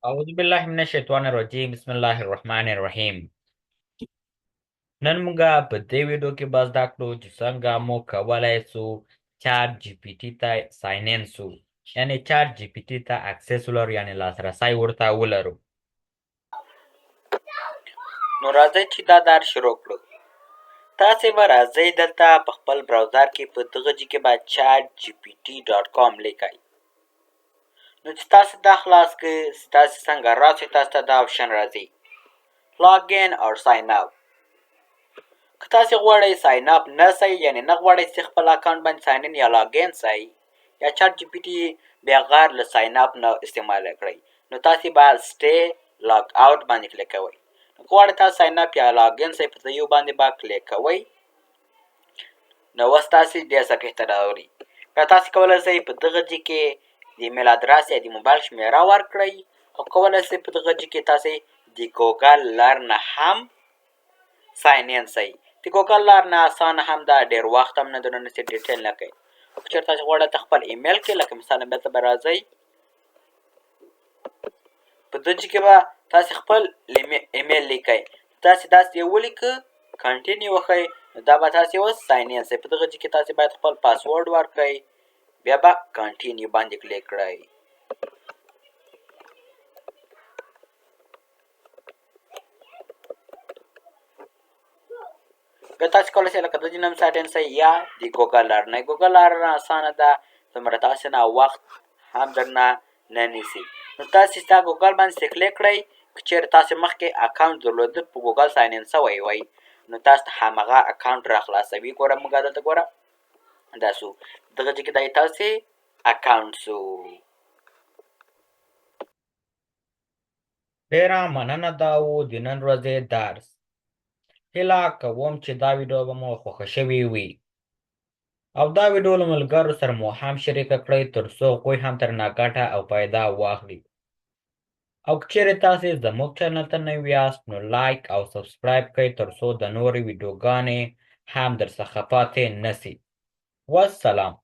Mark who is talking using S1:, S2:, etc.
S1: اعوذ بالله من الشیطان الرجیم بسم الله الرحمن الرحیم نن موږ په دې ویډیو کې به زده کړو چې څنګه موږ کولی سو چات جی پی ټي ته ساین ان سو یعنې چات جی پی ټي ته اکسس ولرو یعنې لاسرسی ورته ولرو نو راځئ چې دا دار شروع کړو تاسې به راځئ دلته په خپل براوزر کې په دغه ځای کې به چات جی پی ټي ډاټ کام لیکئ نو چې تاسې دا خلاص کړئ تاسې څنګه راسئ تاسو ته دا آپشن راځي لاګ ان اور ساین اپ که تاسې غواړئ ساین اپ نه سئ یعنې نه غواړئ چې خپل اکاونټ باندې ساین ان یا لاګ ان سئ یا چات جی پی ټي بغیر له ساین اپ نه استعمال کړئ نو تاسې به سټې لاګ اوټ باندې کلیک کوئ نو که غواړئ تاسو ساین اپ یا لاګ ان سئ په دې یو باندې به کلیک کوئ نو اوس تاسې ډېر صفحې ته راوړي بیا تاسې کولی سئ په دغه ځای کې د ایمیل ادرس یا د موبایل شمېره ورکړئ او کولی سئ په دغه ځای کې تاسې د ګوګل لار نه هم ساین ان سئ د ګوګل لار نه اسانه هم ده ډېر وخت هم نه درنه چې ډیټیل نه کوي که چېرته تاسې غواړئ ته خپل ایمیل کې لکه مثالا بېرته به راځئ په دغه ځای کې به تاسې خپل ایمیل لیکئ تاسې داسې یې ولیکه کنټینیو وښئ نو دا به تاسې اوس ساین ان سئ په دغه ځای کې تاسې باید خپل پاسورډ ورکړئ بیا به کنټینیو باندې کلیک کړئ بیا تاسې کولی شئ لکه د دې نه هم ساین ان سئ یا د ګوګل لار نه ګوګل لار اسانه ده څومره تاسې نه وخت هم درنه نه نیسي نو تاسې ستا ګوګل باندې کلیک کړئ که چېرې تاسې مخکې اکاونټ درلوده په ګوګل ساین ان سوی وی نو تاسو ته همغه اکاونټ را خلاصوي ګوره موږ دلته ګوره دا سو دغه ځای کې دا تاسې اکاونټ سو ډېره مننه دا و د نن ورځې درس هیله کوم چې دا ویډیو به مو خوښه شوې وي او دا ویډیو له ملګرو سره مو هم شریکه کړئ تر څو هغوی هم ترنه ګټه او پیدا واخلي او که چیرې تاسې زموږ چینل ته نوي یاست نو لایک او سبسکرایب کړئ تر څو د نورې ویډیوګانې هم درڅخه پاتې نسي والسلام